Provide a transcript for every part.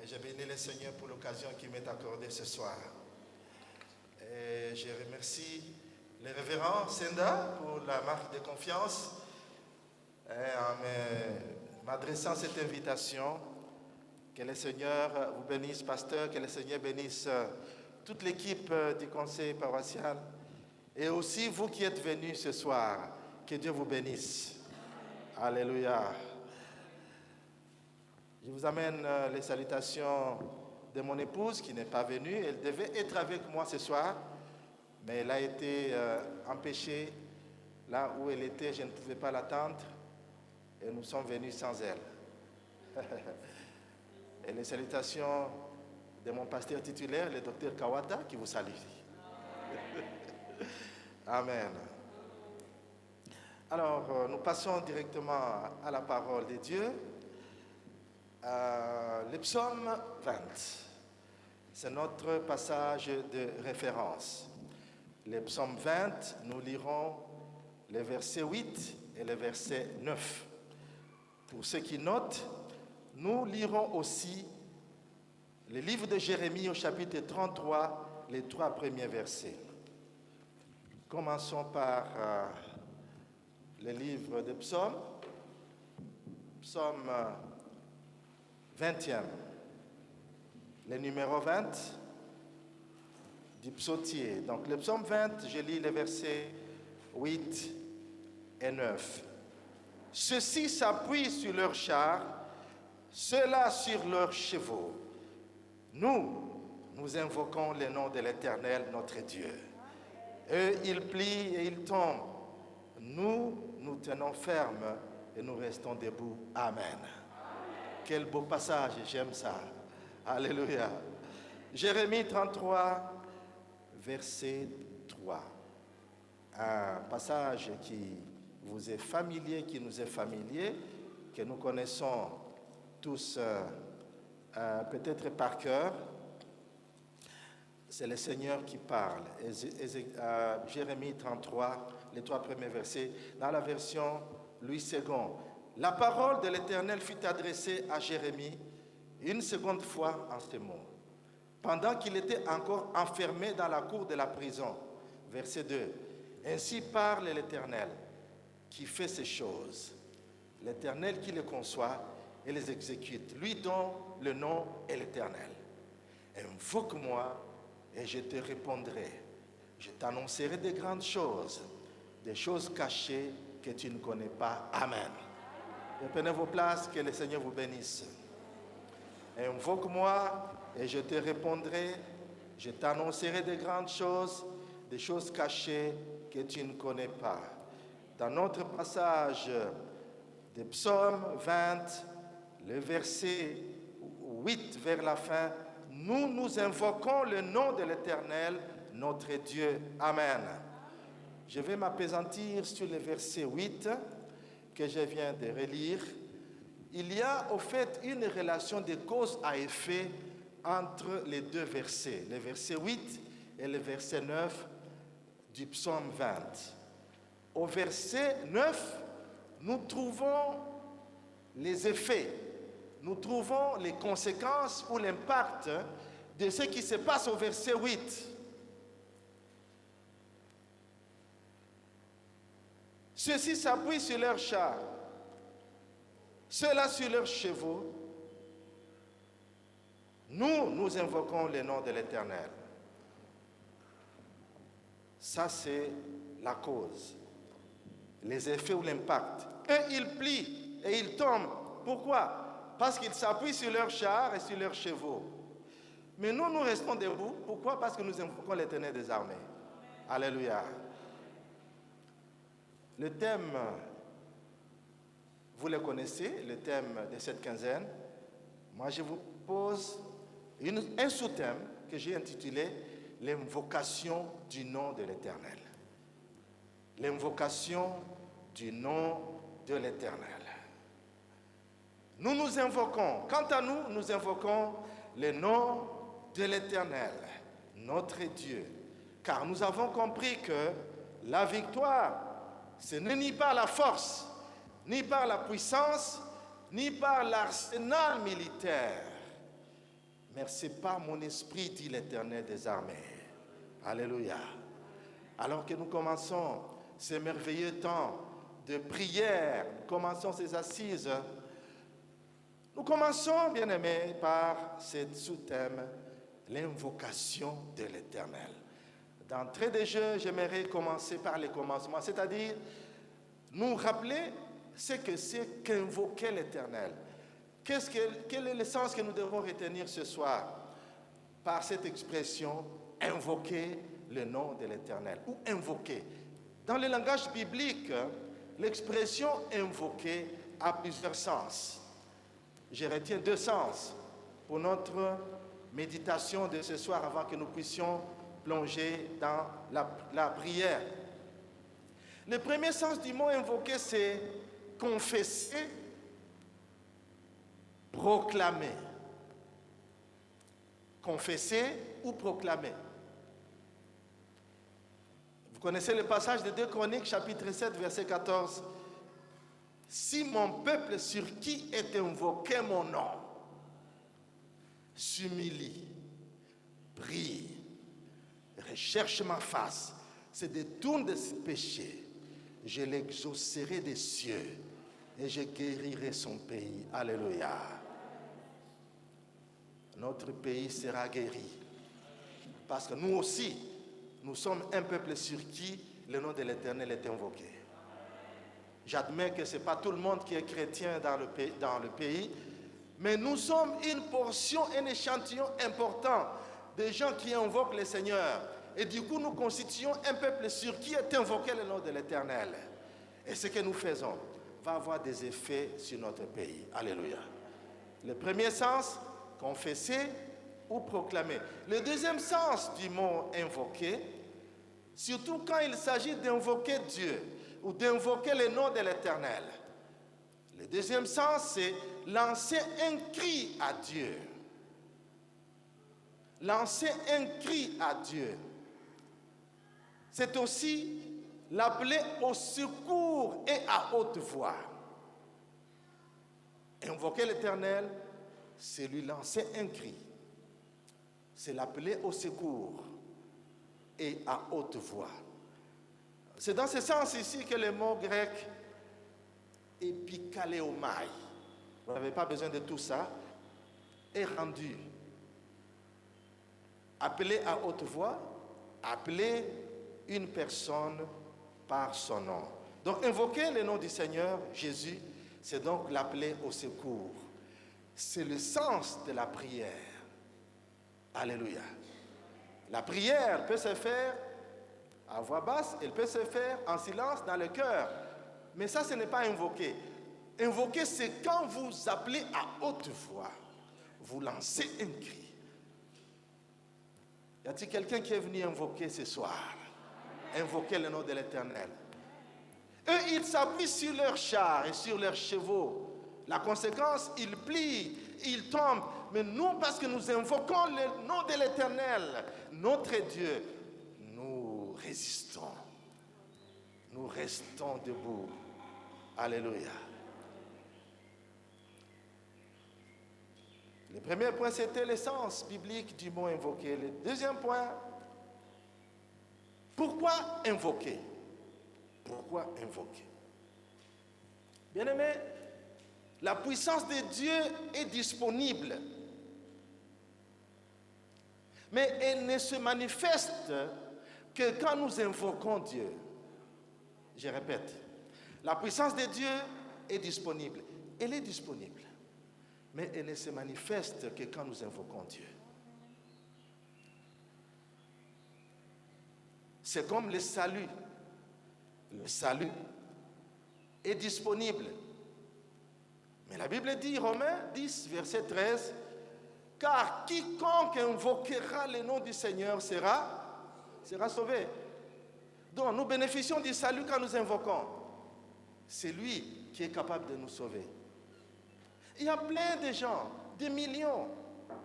Et je bénis le Seigneur pour l'occasion qu'il m'est accordée ce soir. Et je remercie le révérend Senda pour la marque de confiance et en m'adressant cette invitation. Que le Seigneur vous bénisse, pasteur, que le Seigneur bénisse toute l'équipe du conseil paroissial et aussi vous qui êtes venus ce soir. Que Dieu vous bénisse. Alléluia. Je vous amène les salutations de mon épouse qui n'est pas venue. Elle devait être avec moi ce soir, mais elle a été empêchée. Là où elle était, je ne pouvais pas l'attendre et nous sommes venus sans elle. Et les salutations de mon pasteur titulaire, le docteur Kawata, qui vous salue. Amen. Alors, nous passons directement à la parole de Dieu. Le psaume 20, c'est notre passage de référence. Le psaume 20, nous lirons les versets 8 et le verset 9. Pour ceux qui notent, nous lirons aussi le livre de Jérémie au chapitre 33, les 3 premiers versets. Commençons par le livre de psaumes, psaume 20e, le numéro 20 du psautier. Donc le psaume 20, je lis les versets 8 et 9. Ceux-ci s'appuient sur leurs chars, ceux-là sur leurs chevaux. Nous invoquons le nom de l'Éternel, notre Dieu. Eux, ils plient et ils tombent. Nous tenons ferme et nous restons debout. Amen. Quel beau passage, j'aime ça. Alléluia. Jérémie 33, verset 3. Un passage qui vous est familier, qui nous est familier, que nous connaissons tous peut-être par cœur. C'est le Seigneur qui parle. Jérémie 33, les 3 premiers versets, dans la version Louis II. La parole de l'Éternel fut adressée à Jérémie une seconde fois en ces mots, pendant qu'il était encore enfermé dans la cour de la prison. Verset 2. Ainsi parle l'Éternel qui fait ces choses, l'Éternel qui les conçoit et les exécute, lui dont le nom est l'Éternel. Invoque-moi et je te répondrai. Je t'annoncerai de grandes choses, des choses cachées que tu ne connais pas. Amen. Prenez vos places, que le Seigneur vous bénisse. Invoque-moi et je te répondrai. Je t'annoncerai de grandes choses, des choses cachées que tu ne connais pas. Dans notre passage de Psaume 20, le verset 8 vers la fin, nous invoquons le nom de l'Éternel, notre Dieu. Amen. Je vais m'appesantir sur le verset 8 que je viens de relire. Il y a au fait une relation de cause à effet entre les deux versets, le verset 8 et le verset 9 du psaume 20. Au verset 9, nous trouvons les effets, nous trouvons les conséquences ou l'impact de ce qui se passe au verset 8. Ceux-ci s'appuient sur leurs chars, ceux-là sur leurs chevaux. Nous invoquons le nom de l'Éternel. Ça, c'est la cause, les effets ou l'impact. Eux, ils plient et ils tombent. Pourquoi? Parce qu'ils s'appuient sur leurs chars et sur leurs chevaux. Mais nous restons debout. Pourquoi? Parce que nous invoquons l'Éternel des armées. Alléluia. Le thème, vous le connaissez, le thème de cette quinzaine. Moi, je vous pose un sous-thème que j'ai intitulé « L'invocation du nom de l'Éternel ». L'invocation du nom de l'Éternel. Nous invoquons, quant à nous invoquons le nom de l'Éternel, notre Dieu, car nous avons compris que la victoire, ce n'est ni par la force, ni par la puissance, ni par l'arsenal militaire, N'exercez pas mon esprit, dit l'Éternel des armées. Alléluia. Alors que nous commençons ces merveilleux temps de prière, nous commençons ces assises, nous commençons, bien-aimés, par ce sous-thème, l'invocation de l'Éternel. D'entrée de jeu, j'aimerais commencer par les commencements, c'est-à-dire nous rappeler ce que c'est qu'invoquer l'Éternel. Quel est le sens que nous devons retenir ce soir par cette expression, invoquer le nom de l'Éternel, ou invoquer. Dans le langage biblique, l'expression invoquer a plusieurs sens. Je retiens 2 sens pour notre méditation de ce soir avant que nous puissions plonger dans la prière. Le premier sens du mot invoquer, c'est confesser, proclamer. Confesser ou proclamer. Vous connaissez le passage de 2 Chroniques, chapitre 7, verset 14. Si mon peuple sur qui est invoqué mon nom s'humilie, prie, recherche ma face, se détourne de ses péchés, je l'exaucerai des cieux et je guérirai son pays. Alléluia. Notre pays sera guéri. Parce que nous aussi, nous sommes un peuple sur qui le nom de l'Éternel est invoqué. J'admets que ce n'est pas tout le monde qui est chrétien dans le pays, mais nous sommes une portion, un échantillon important de gens qui invoquent le Seigneur. Et du coup, nous constituons un peuple sur qui est invoqué le nom de l'Éternel. Et ce que nous faisons va avoir des effets sur notre pays. Alléluia. Le premier sens, confesser ou proclamer. Le deuxième sens du mot invoquer, surtout quand il s'agit d'invoquer Dieu ou d'invoquer le nom de l'Éternel. Le deuxième sens, c'est lancer un cri à Dieu. Lancer un cri à Dieu. C'est aussi l'appeler au secours et à haute voix. Invoquer l'Éternel, c'est lui lancer un cri. C'est l'appeler au secours et à haute voix. C'est dans ce sens ici que le mot grec epikaleomai, vous n'avez pas besoin de tout ça, est rendu. Appeler à haute voix, appeler une personne par son nom. Donc invoquer le nom du Seigneur Jésus, c'est donc l'appeler au secours. C'est le sens de la prière. Alléluia. La prière peut se faire à voix basse, elle peut se faire en silence dans le cœur. Mais ça, ce n'est pas invoquer. Invoquer, c'est quand vous appelez à haute voix, vous lancez un cri. Y a-t-il quelqu'un qui est venu invoquer ce soir? Invoquer le nom de l'Éternel. Eux, ils s'appuient sur leurs chars et sur leurs chevaux. La conséquence, ils plient, ils tombent. Mais nous, parce que nous invoquons le nom de l'Éternel, notre Dieu, nous résistons. Nous restons debout. Alléluia. Le premier point, c'était l'essence biblique du mot invoquer. Le deuxième point, pourquoi invoquer? Pourquoi invoquer? Bien-aimés, la puissance de Dieu est disponible. Mais elle ne se manifeste que quand nous invoquons Dieu. Je répète, la puissance de Dieu est disponible. Elle est disponible. Mais elle ne se manifeste que quand nous invoquons Dieu. C'est comme le salut. Le salut est disponible. Mais la Bible dit, Romains 10, verset 13, « Car quiconque invoquera le nom du Seigneur sera sauvé. » Donc nous bénéficions du salut quand nous invoquons. C'est lui qui est capable de nous sauver. Il y a plein de gens, des millions,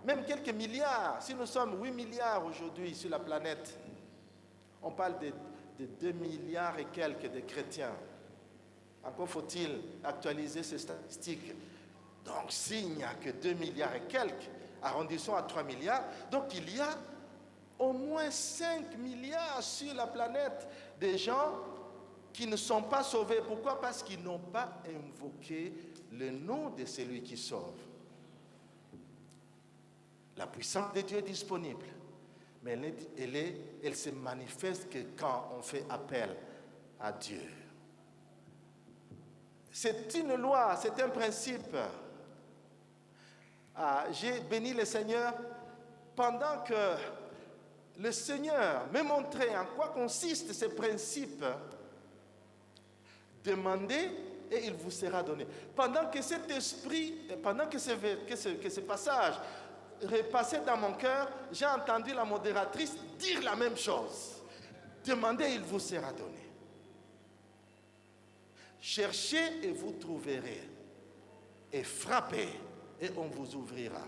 même quelques milliards. Si nous sommes 8 milliards aujourd'hui sur la planète, on parle de 2 milliards et quelques de chrétiens. Encore faut-il actualiser ces statistiques. Donc s'il n'y a que 2 milliards et quelques, arrondissons à 3 milliards. Donc il y a au moins 5 milliards sur la planète des gens qui ne sont pas sauvés. Pourquoi? Parce qu'ils n'ont pas invoqué le nom de celui qui sauve. La puissance de Dieu est disponible, mais elle se manifeste que quand on fait appel à Dieu. C'est une loi, c'est un principe. J'ai béni le Seigneur pendant que le Seigneur me montrait en quoi consiste ce principe. Demandez et il vous sera donné. Pendant que cet esprit, pendant que ce passage repassait dans mon cœur, j'ai entendu la modératrice dire la même chose. Demandez et il vous sera donné. Cherchez et vous trouverez. Et frappez et on vous ouvrira.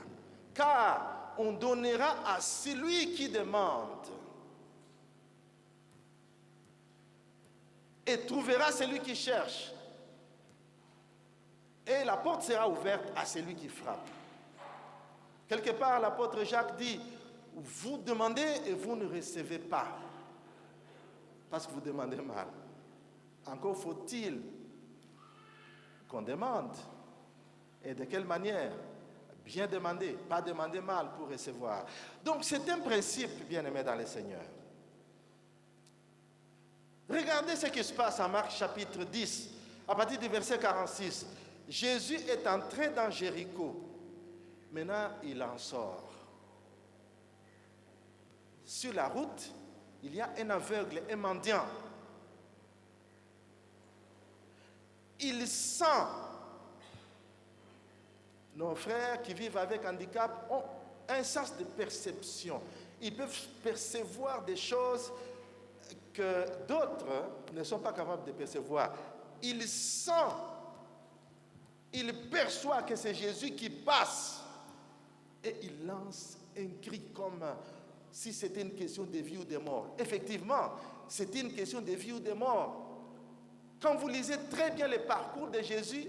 Car on donnera à celui qui demande. Et trouvera celui qui cherche. Et la porte sera ouverte à celui qui frappe. Quelque part, l'apôtre Jacques dit, vous demandez et vous ne recevez pas. Parce que vous demandez mal. Encore faut-il qu'on demande. Et de quelle manière? Bien demander, pas demander mal pour recevoir. Donc c'est un principe, bien-aimé dans le Seigneur. Regardez ce qui se passe en Marc chapitre 10, à partir du verset 46. Jésus est entré dans Jéricho. Maintenant, il en sort. Sur la route, il y a un aveugle, un mendiant. Il sent. Nos frères qui vivent avec handicap ont un sens de perception. Ils peuvent percevoir des choses que d'autres ne sont pas capables de percevoir. Il sent, il perçoit que c'est Jésus qui passe et il lance un cri comme si c'était une question de vie ou de mort. Effectivement, c'était une question de vie ou de mort. Quand vous lisez très bien le parcours de Jésus,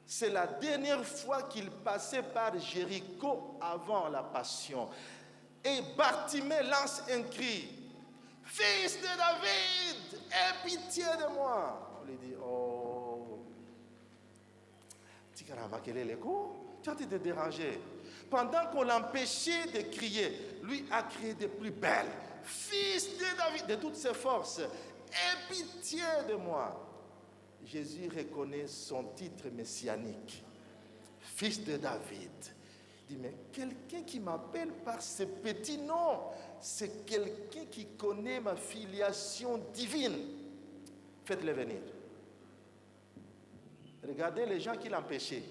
c'est la dernière fois qu'il passait par Jéricho avant la passion. Et Bartimée lance un cri. Fils de David, aie pitié de moi. On lui dit, oh, tu as été dérangé. Pendant qu'on l'empêchait de crier, lui a crié de plus belle. Fils de David, de toutes ses forces, aie pitié de moi. Jésus reconnaît son titre messianique. Fils de David. Il dit, mais quelqu'un qui m'appelle par ce petit nom, c'est quelqu'un qui connaît ma filiation divine. Faites-le venir. Regardez les gens qui l'empêchaient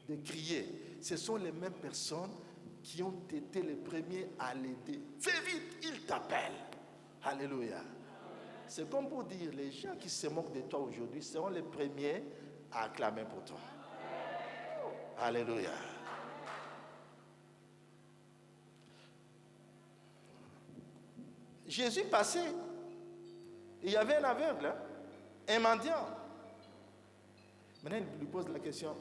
de crier. Ce sont les mêmes personnes qui ont été les premiers à l'aider. Fais vite, il t'appelle. Alléluia. C'est comme pour dire, les gens qui se moquent de toi aujourd'hui seront les premiers à acclamer pour toi. Alléluia. Jésus passait, il y avait un aveugle, un mendiant. Maintenant, il lui pose la question,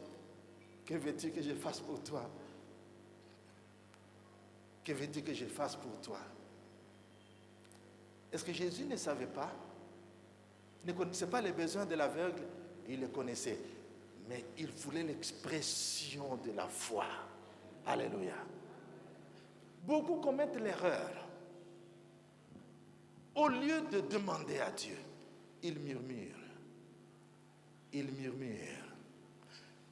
que veux-tu que je fasse pour toi? Que veux-tu que je fasse pour toi? Est-ce que Jésus ne savait pas? Il ne connaissait pas les besoins de l'aveugle, il les connaissait. Mais il voulait l'expression de la foi. Alléluia. Beaucoup commettent l'erreur. Au lieu de demander à Dieu, ils murmurent. Ils murmurent.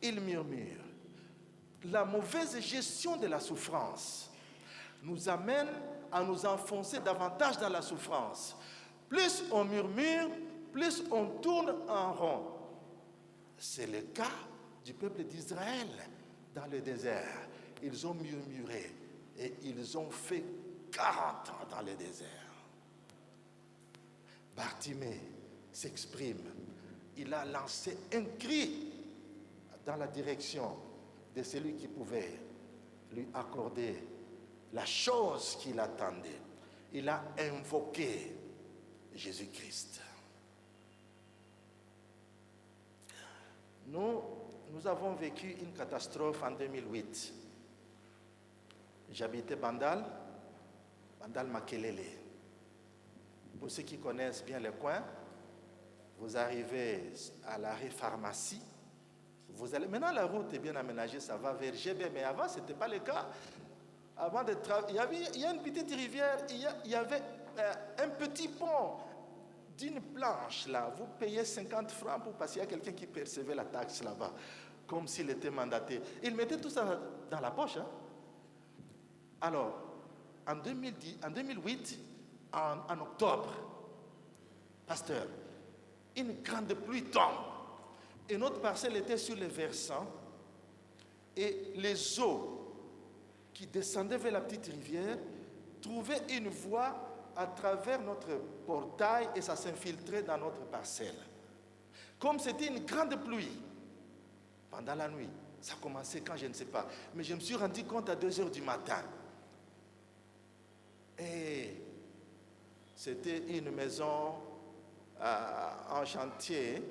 Ils murmurent. La mauvaise gestion de la souffrance nous amène à nous enfoncer davantage dans la souffrance. Plus on murmure, plus on tourne en rond. C'est le cas du peuple d'Israël dans le désert. Ils ont murmuré et ils ont fait 40 ans dans le désert. Bartimée s'exprime. Il a lancé un cri dans la direction de celui qui pouvait lui accorder la chose qu'il attendait. Il a invoqué Jésus-Christ. Nous avons vécu une catastrophe en 2008. J'habitais Bandal Makelele. Pour ceux qui connaissent bien le coin, vous arrivez à l'arrêt pharmacie. Vous allez, maintenant la route est bien aménagée, ça va vers GB, mais avant ce n'était pas le cas. Avant de il y a une petite rivière, il y avait un petit pont d'une planche là. Vous payez 50 francs pour passer à quelqu'un qui percevait la taxe là-bas, comme s'il était mandaté. Il mettait tout ça dans la poche. Hein. Alors, en 2008, en octobre, pasteur, une grande pluie tombe. Et notre parcelle était sur les versants. Et les eaux qui descendaient vers la petite rivière trouvaient une voie à travers notre portail et ça s'infiltrait dans notre parcelle. Comme c'était une grande pluie, pendant la nuit, ça commençait quand je ne sais pas. Mais je me suis rendu compte à 2 heures du matin. Et c'était une maison en chantier.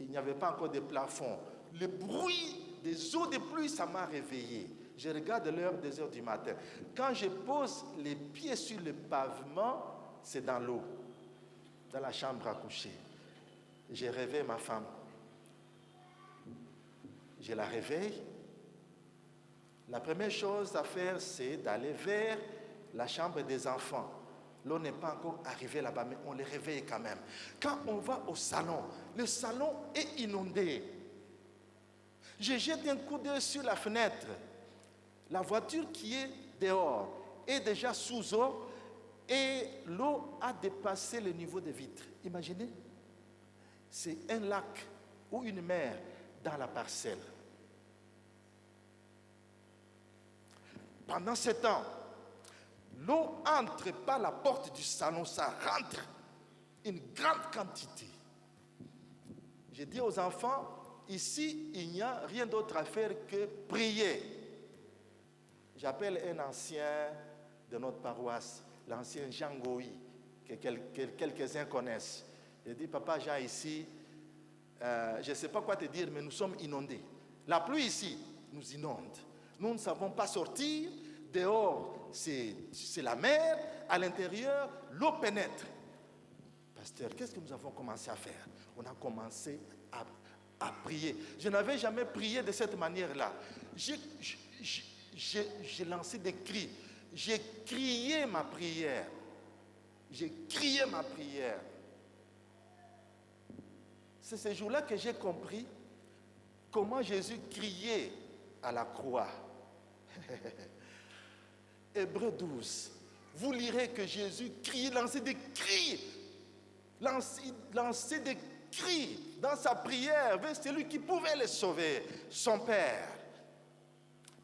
Il n'y avait pas encore de plafond. Le bruit des eaux de pluie, ça m'a réveillé. Je regarde l'heure 2 heures du matin. Quand je pose les pieds sur le pavement, c'est dans l'eau, dans la chambre à coucher. J'ai réveillé ma femme. Je la réveille. La première chose à faire, c'est d'aller vers la chambre des enfants. L'eau n'est pas encore arrivée là-bas, mais on les réveille quand même. Quand on va au salon, le salon est inondé. Je jette un coup d'œil sur la fenêtre. La voiture qui est dehors est déjà sous eau et l'eau a dépassé le niveau des vitres. Imaginez, c'est un lac ou une mer dans la parcelle. Pendant ce temps, l'eau entre par la porte du salon, ça rentre une grande quantité. J'ai dit aux enfants, ici, il n'y a rien d'autre à faire que prier. J'appelle un ancien de notre paroisse, l'ancien Jean Goï, que quelques-uns connaissent. J'ai dit, papa Jean, ici, je ne sais pas quoi te dire, mais nous sommes inondés. La pluie ici nous inonde. Nous ne savons pas sortir. Dehors, c'est la mer. À l'intérieur, l'eau pénètre. Pasteur, qu'est-ce que nous avons commencé à faire? On a commencé à prier. Je n'avais jamais prié de cette manière-là. J'ai lancé des cris. J'ai crié ma prière. J'ai crié ma prière. C'est ce jour-là que j'ai compris comment Jésus criait à la croix. Hébreux 12. Vous lirez que Jésus criait, lançait des cris. Lançait des cris dans sa prière vers celui qui pouvait le sauver, son Père.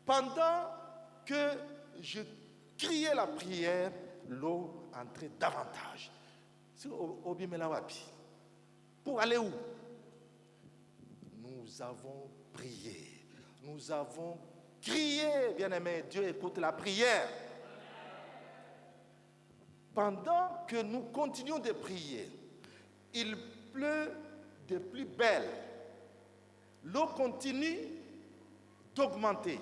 Pendant que je criais la prière, l'eau entrait davantage. Pour aller où? Nous avons prié. Nous avons crié, bien-aimé. Dieu écoute la prière. Pendant que nous continuons de prier, il pleut de plus belle. L'eau continue d'augmenter.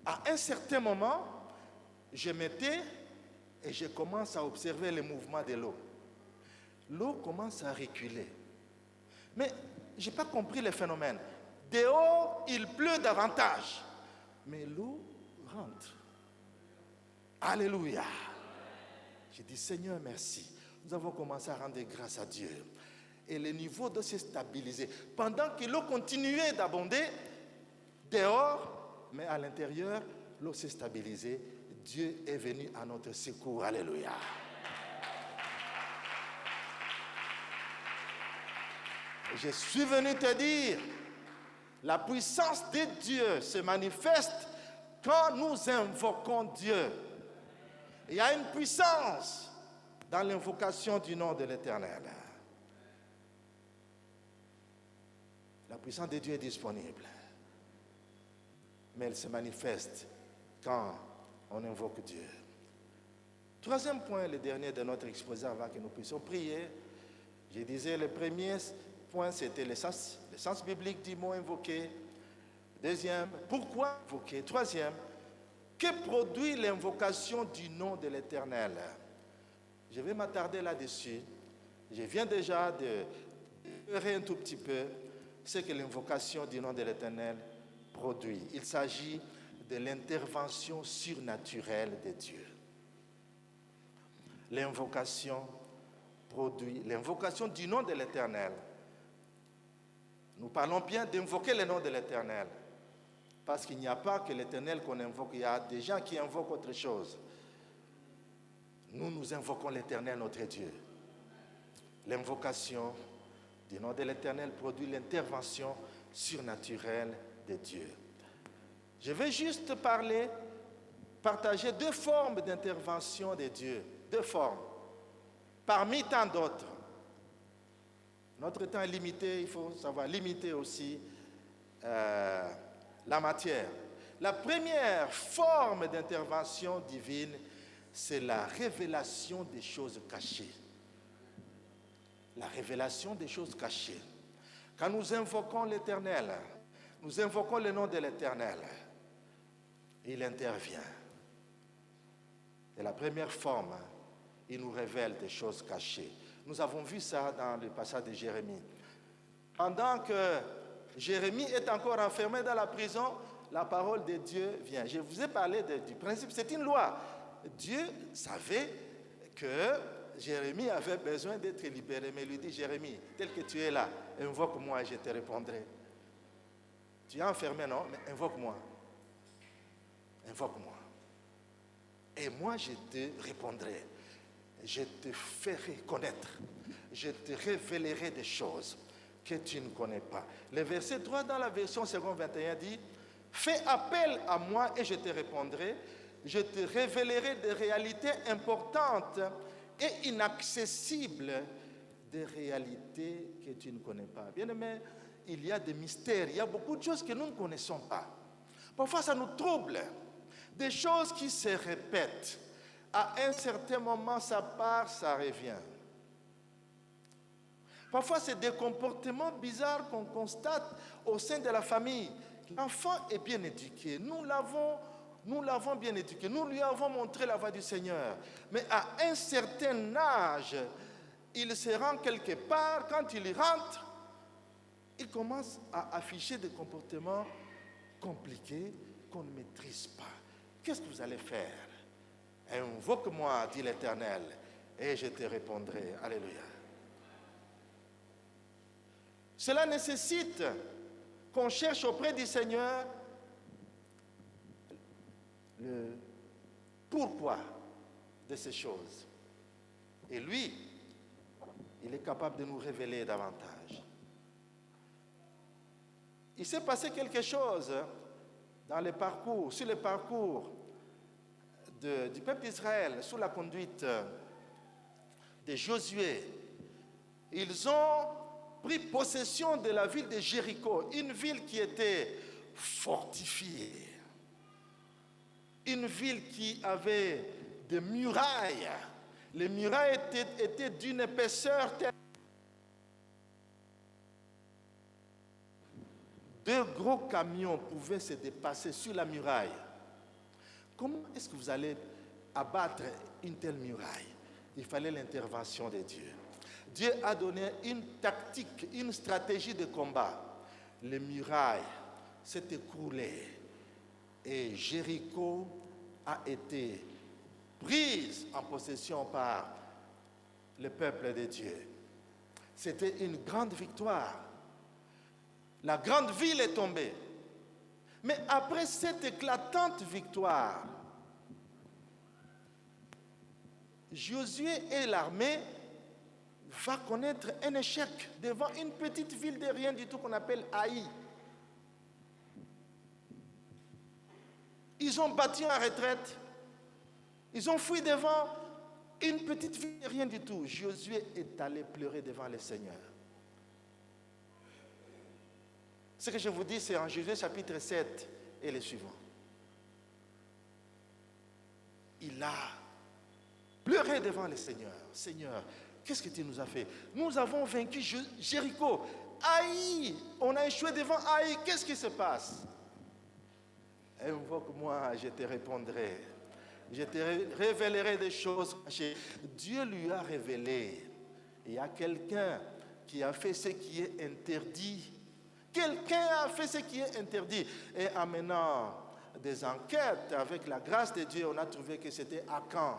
À un certain moment, je m'étais et je commence à observer le mouvement de l'eau. L'eau commence à reculer. Mais je n'ai pas compris le phénomène. Dehors, il pleut davantage. Mais l'eau rentre. Alléluia. J'ai dit, Seigneur, merci. Nous avons commencé à rendre grâce à Dieu. Et le niveau d'eau s'est stabilisé. Pendant que l'eau continuait d'abonder, dehors, mais à l'intérieur, l'eau s'est stabilisée. Dieu est venu à notre secours. Alléluia. Je suis venu te dire, la puissance de Dieu se manifeste quand nous invoquons Dieu. Il y a une puissance dans l'invocation du nom de l'Éternel. La puissance de Dieu est disponible. Mais elle se manifeste quand on invoque Dieu. Troisième point, le dernier de notre exposé avant que nous puissions prier. Je disais, le premier point, c'était le sens biblique du mot invoquer. Deuxième, pourquoi invoquer? Troisième, Que produit l'invocation du nom de l'Éternel? Je vais m'attarder là-dessus. Je viens déjà de faire un tout petit peu ce que l'invocation du nom de l'Éternel produit. Il s'agit de l'intervention surnaturelle de Dieu. L'invocation du nom de l'Éternel. Nous parlons bien d'invoquer le nom de l'Éternel. Parce qu'il n'y a pas que l'Éternel qu'on invoque, il y a des gens qui invoquent autre chose. Nous invoquons l'Éternel, notre Dieu. L'invocation du nom de l'Éternel produit l'intervention surnaturelle de Dieu. Je vais juste partager 2 formes d'intervention de Dieu. 2 formes, parmi tant d'autres. Notre temps est limité, il faut savoir limiter aussi la matière. La première forme d'intervention divine, c'est la révélation des choses cachées. La révélation des choses cachées. Quand nous invoquons l'Éternel, nous invoquons le nom de l'Éternel, il intervient. Et la première forme, il nous révèle des choses cachées. Nous avons vu ça dans le passage de Jérémie. Pendant que Jérémie est encore enfermé dans la prison, la parole de Dieu vient. Je vous ai parlé du principe, c'est une loi. Dieu savait que Jérémie avait besoin d'être libéré, mais il lui dit, Jérémie, tel que tu es là, invoque-moi et je te répondrai. Tu es enfermé, non? Mais invoque-moi. Invoque-moi. Et moi, je te répondrai. Je te ferai connaître. Je te révélerai des choses que tu ne connais pas. Le verset 3 dans la version seconde 21 dit, fais appel à moi et je te répondrai. Je te révélerai des réalités importantes et inaccessibles, des réalités que tu ne connais pas. Bien-aimé, il y a des mystères, il y a beaucoup de choses que nous ne connaissons pas. Parfois, ça nous trouble. Des choses qui se répètent. À un certain moment, ça part, ça revient. Parfois, c'est des comportements bizarres qu'on constate au sein de la famille. L'enfant est bien éduqué. Nous l'avons bien éduqué. Nous lui avons montré la voie du Seigneur. Mais à un certain âge, il se rend quelque part. Quand il y rentre, il commence à afficher des comportements compliqués qu'on ne maîtrise pas. Qu'est-ce que vous allez faire? Invoque-moi, dit l'Éternel, et je te répondrai. Alléluia. Cela nécessite qu'on cherche auprès du Seigneur le pourquoi de ces choses. Et lui, il est capable de nous révéler davantage. Il s'est passé quelque chose sur le parcours du peuple d'Israël, sous la conduite de Josué. Ils ont pris possession de la ville de Jéricho, une ville qui était fortifiée, une ville qui avait des murailles. Les murailles étaient d'une épaisseur telle. 2 gros camions pouvaient se dépasser sur la muraille. Comment est-ce que vous allez abattre une telle muraille? Il fallait l'intervention de Dieu. Dieu a donné une tactique, une stratégie de combat. Les murailles s'est écroulées et Jéricho a été prise en possession par le peuple de Dieu. C'était une grande victoire. La grande ville est tombée. Mais après cette éclatante victoire, Josué et l'armée vont connaître un échec devant une petite ville de rien du tout qu'on appelle Haï. Ils ont battu en retraite. Ils ont fui devant une petite ville de rien du tout. Josué est allé pleurer devant le Seigneur. Ce que je vous dis, c'est en Josué chapitre 7 et les suivants. Il a pleuré devant le Seigneur. Seigneur, qu'est-ce que tu nous as fait? Nous avons vaincu Jéricho. Haï, on a échoué devant Haï. Qu'est-ce qui se passe? Invoque-moi, je te répondrai. Je te révélerai des choses cachées. Dieu lui a révélé. Il y a quelqu'un qui a fait ce qui est interdit. Quelqu'un a fait ce qui est interdit. Et en menant des enquêtes avec la grâce de Dieu, on a trouvé que c'était Akan.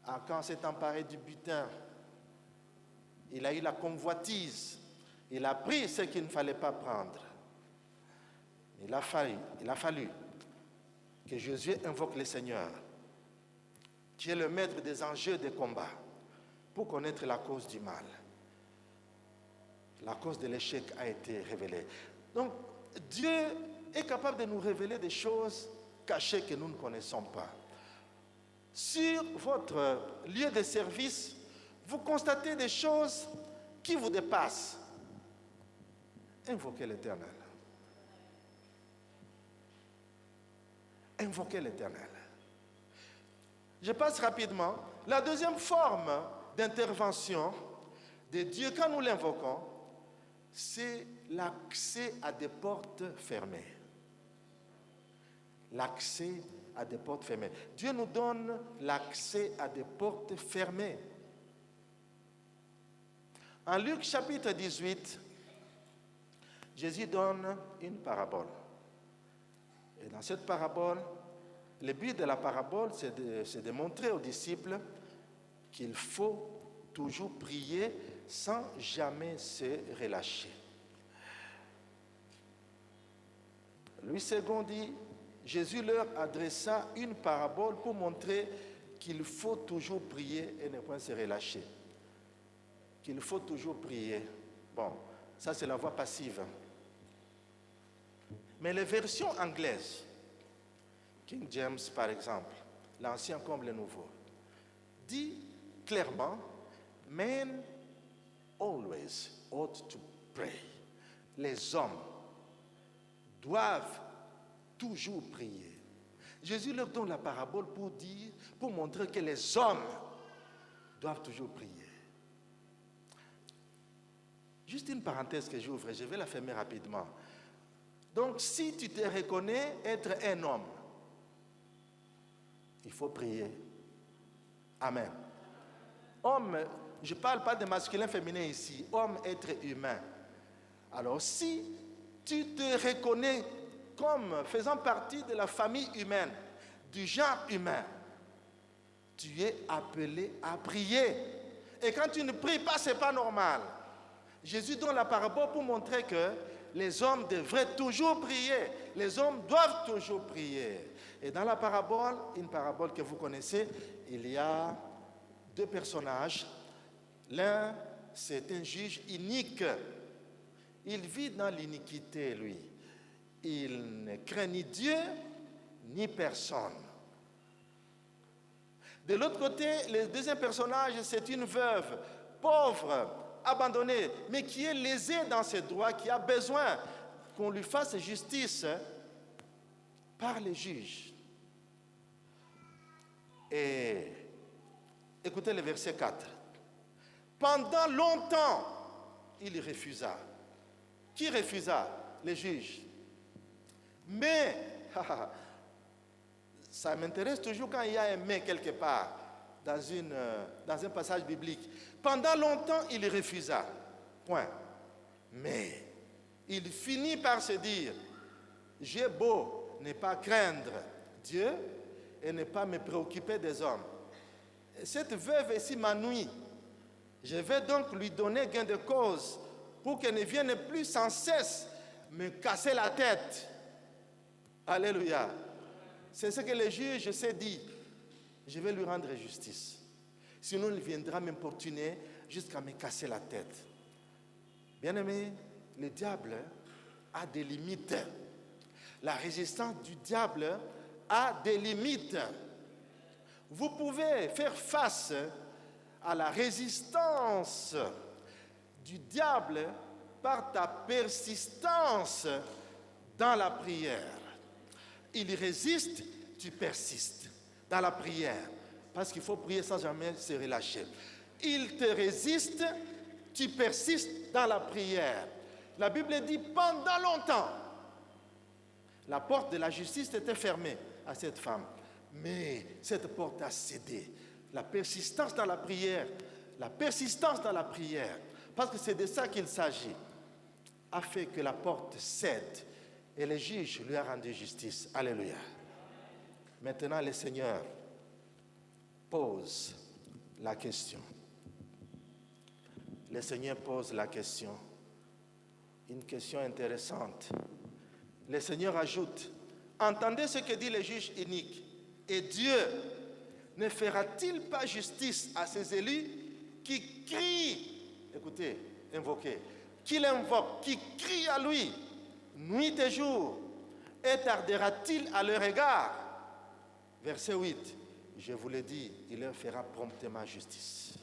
Akan s'est emparé du butin. Il a eu la convoitise. Il a pris ce qu'il ne fallait pas prendre. Il a fallu que Josué invoque le Seigneur, qui est le maître des enjeux des combats, pour connaître la cause du mal. La cause de l'échec a été révélée. Donc, Dieu est capable de nous révéler des choses cachées que nous ne connaissons pas. Sur votre lieu de service, vous constatez des choses qui vous dépassent. Invoquez l'Éternel. Invoquez l'Éternel. Je passe rapidement. La deuxième forme d'intervention de Dieu, quand nous l'invoquons, c'est l'accès à des portes fermées. L'accès à des portes fermées. Dieu nous donne l'accès à des portes fermées. En Luc chapitre 18, Jésus donne une parabole. Et dans cette parabole, le but de la parabole, c'est de montrer aux disciples qu'il faut toujours prier sans jamais se relâcher. Louis II dit, Jésus leur adressa une parabole pour montrer qu'il faut toujours prier et ne pas se relâcher. Qu'il faut toujours prier. Bon, ça c'est la voix passive. Mais les versions anglaises, King James par exemple, l'ancien comme le nouveau, dit clairement, men always ought to pray. Les hommes doivent toujours prier. Jésus leur donne la parabole pour montrer que les hommes doivent toujours prier. Juste une parenthèse que j'ouvre, je vais la fermer rapidement. Donc, si tu te reconnais être un homme, il faut prier. Amen. Homme, je ne parle pas de masculin, féminin ici. Homme, être humain. Alors, si tu te reconnais comme faisant partie de la famille humaine, du genre humain, tu es appelé à prier. Et quand tu ne pries pas, ce n'est pas normal. Jésus donne la parabole pour montrer que les hommes devraient toujours prier. Les hommes doivent toujours prier. Et dans la parabole, une parabole que vous connaissez, il y a deux personnages. L'un, c'est un juge inique. Il vit dans l'iniquité, lui. Il ne craint ni Dieu, ni personne. De l'autre côté, le deuxième personnage, c'est une veuve, pauvre, abandonnée, mais qui est lésée dans ses droits, qui a besoin qu'on lui fasse justice par les juges. Et écoutez le verset 4. Pendant longtemps, il refusa. Qui refusa? Les juges. Mais, ça m'intéresse toujours quand il y a un mais quelque part dans un passage biblique. Pendant longtemps, il refusa. Point. Mais, il finit par se dire, j'ai beau ne pas craindre Dieu et ne pas me préoccuper des hommes. Cette veuve ici m'ennuie. Je vais donc lui donner gain de cause pour qu'elle ne vienne plus sans cesse me casser la tête. Alléluia. C'est ce que le juge s'est dit. Je vais lui rendre justice. Sinon, il viendra m'importuner jusqu'à me casser la tête. Bien-aimé, le diable a des limites. La résistance du diable a des limites. Vous pouvez faire face à la résistance du diable par ta persistance dans la prière. Il résiste, tu persistes dans la prière. Parce qu'il faut prier sans jamais se relâcher. Il te résiste, tu persistes dans la prière. La Bible dit pendant longtemps. La porte de la justice était fermée à cette femme. Mais cette porte a cédé. La persistance dans la prière, parce que c'est de ça qu'il s'agit, a fait que la porte cède et le juge lui a rendu justice. Alléluia. Maintenant, le Seigneur pose la question. Le Seigneur pose la question. Une question intéressante. Le Seigneur ajoute, entendez ce que dit le juge inique. Et Dieu ne fera-t-il pas justice à ses élus qui crient, écoutez, invoquez, qui l'invoquent, qui crient à lui, nuit et jour, et tardera-t-il à leur égard? Verset 8, je vous l'ai dit, il leur fera promptement justice.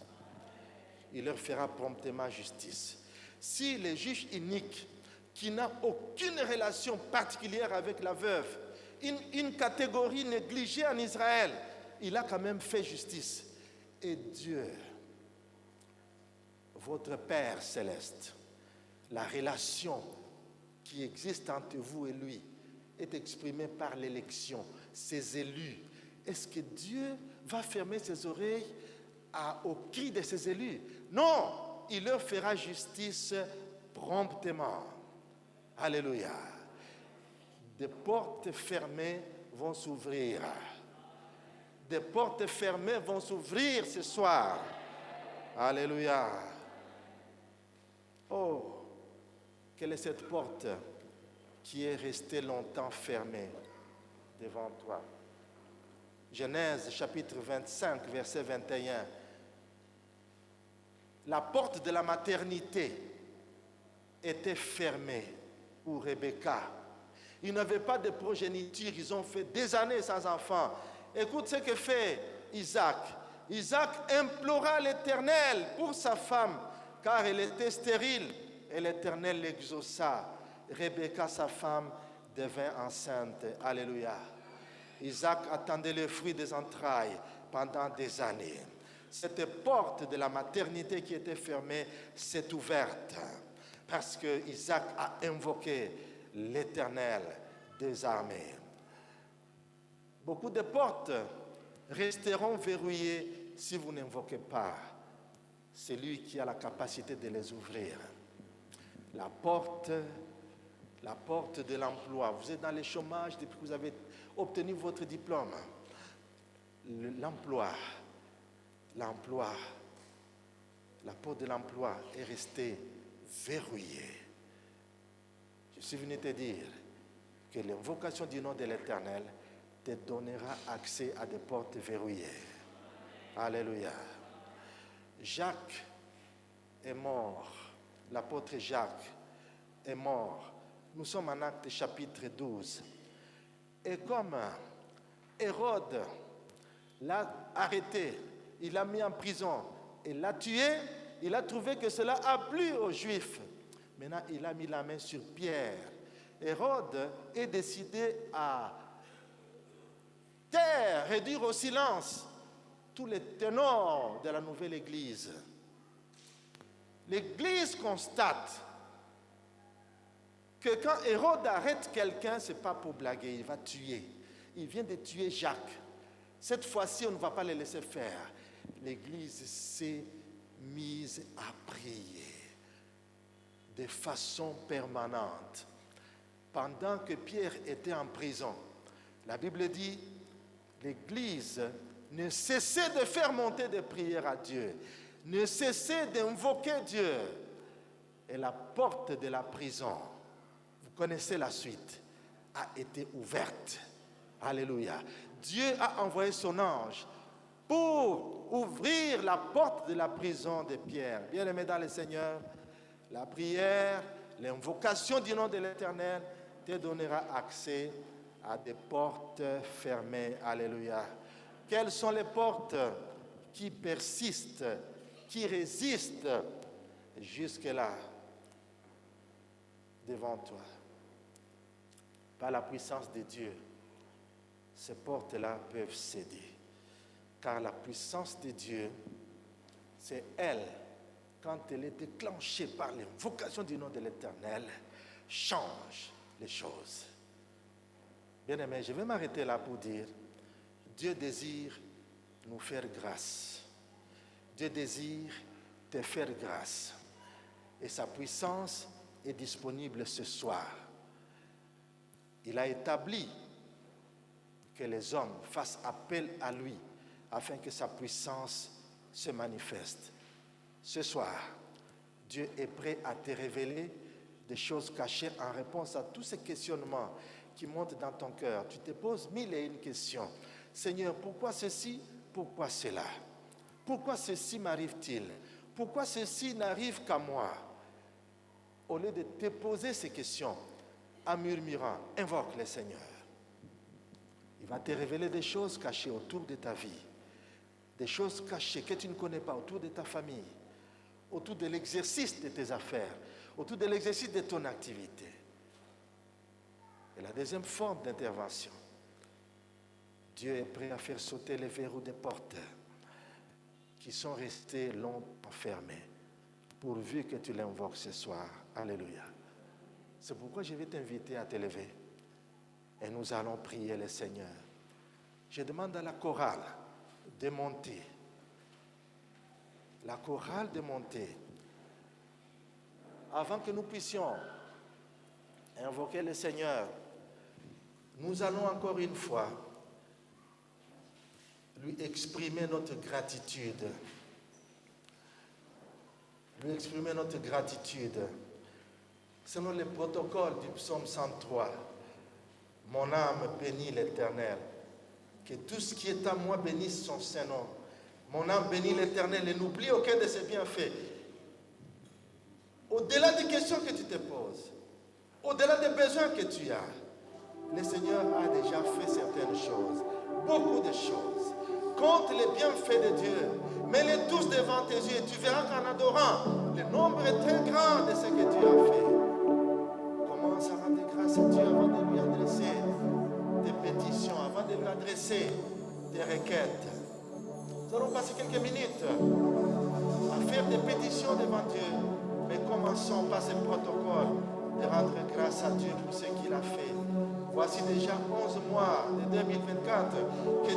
Il leur fera promptement justice. Si le juge inique, qui n'a aucune relation particulière avec la veuve, une catégorie négligée en Israël, il a quand même fait justice. Et Dieu, votre Père céleste, la relation qui existe entre vous et lui est exprimée par l'élection, ses élus. Est-ce que Dieu va fermer ses oreilles au cri de ses élus? Non, il leur fera justice promptement. Alléluia. Des portes fermées vont s'ouvrir. Des portes fermées vont s'ouvrir ce soir. Alléluia. Oh, quelle est cette porte qui est restée longtemps fermée devant toi? Genèse chapitre 25, verset 21. La porte de la maternité était fermée pour Rebecca. Ils n'avaient pas de progéniture, ils ont fait des années sans enfant. Écoute ce que fait Isaac. Isaac implora l'Éternel pour sa femme, car elle était stérile, et l'Éternel l'exauça. Rebecca, sa femme, devint enceinte. Alléluia. Isaac attendait le fruit des entrailles pendant des années. Cette porte de la maternité qui était fermée s'est ouverte parce que Isaac a invoqué l'Éternel des armées. Beaucoup de portes resteront verrouillées si vous n'invoquez pas celui qui a la capacité de les ouvrir. La porte de l'emploi. Vous êtes dans le chômage depuis que vous avez obtenu votre diplôme. L'emploi, la porte de l'emploi est restée verrouillée. Je suis venu te dire que l'invocation du nom de l'Éternel te donnera accès à des portes verrouillées. Alléluia. Jacques est mort. L'apôtre Jacques est mort. Nous sommes en Actes chapitre 12. Et comme Hérode l'a arrêté, il l'a mis en prison et l'a tué, il a trouvé que cela a plu aux Juifs. Maintenant, il a mis la main sur Pierre. Hérode est décidé à taire, réduire au silence tous les ténors de la nouvelle Église. L'Église constate que quand Hérode arrête quelqu'un, ce n'est pas pour blaguer, il va tuer. Il vient de tuer Jacques. Cette fois-ci, on ne va pas le laisser faire. L'Église s'est mise à prier de façon permanente. Pendant que Pierre était en prison, la Bible dit, l'Église ne cessait de faire monter des prières à Dieu, ne cessait d'invoquer Dieu. Et la porte de la prison, vous connaissez la suite, a été ouverte. Alléluia. Dieu a envoyé son ange pour ouvrir la porte de la prison de Pierre. Bien-aimés dans le Seigneur, la prière, l'invocation du nom de l'Éternel te donnera accès à des portes fermées. Alléluia. Quelles sont les portes qui persistent, qui résistent jusque-là devant toi? Par la puissance de Dieu, ces portes-là peuvent céder. Car la puissance de Dieu, c'est elle, quand elle est déclenchée par l'invocation du nom de l'Éternel, change les choses. Bien-aimés, je vais m'arrêter là pour dire, Dieu désire nous faire grâce. Dieu désire te faire grâce. Et sa puissance est disponible ce soir. Il a établi que les hommes fassent appel à lui afin que sa puissance se manifeste. Ce soir, Dieu est prêt à te révéler des choses cachées en réponse à tous ces questionnements qui montent dans ton cœur. Tu te poses 1001 questions. Seigneur, pourquoi ceci? Pourquoi cela? Pourquoi ceci m'arrive-t-il? Pourquoi ceci n'arrive qu'à moi? Au lieu de te poser ces questions, en murmurant, invoque le Seigneur. Il va te révéler des choses cachées autour de ta vie, des choses cachées que tu ne connais pas autour de ta famille, autour de l'exercice de tes affaires, autour de l'exercice de ton activité. Et la deuxième forme d'intervention, Dieu est prêt à faire sauter les verrous des portes qui sont restés longtemps fermés, pourvu que tu l'invoques ce soir. Alléluia. C'est pourquoi je vais t'inviter à te lever et nous allons prier le Seigneur. Je demande à la chorale de monter. La chorale de monter. Avant que nous puissions invoquer le Seigneur, nous allons encore une fois lui exprimer notre gratitude. Lui exprimer notre gratitude. Selon le protocole du psaume 103, mon âme bénit l'Éternel. Que tout ce qui est à moi bénisse son Saint-Nom. Mon âme bénit l'Éternel et n'oublie aucun de ses bienfaits. Au-delà des questions que tu te poses, au-delà des besoins que tu as, le Seigneur a déjà fait certaines choses, beaucoup de choses. Compte les bienfaits de Dieu, mets-les tous devant tes yeux et tu verras qu'en adorant, le nombre est très grand de ce que Dieu a fait. Commence à rendre grâce à Dieu avant de lui adresser tes pétitions, avant de lui adresser tes requêtes. Nous allons passer quelques minutes à faire des pétitions devant Dieu, mais commençons par ce protocole de rendre grâce à Dieu pour ce qu'il a fait. Voici déjà 11 mois de 2024 que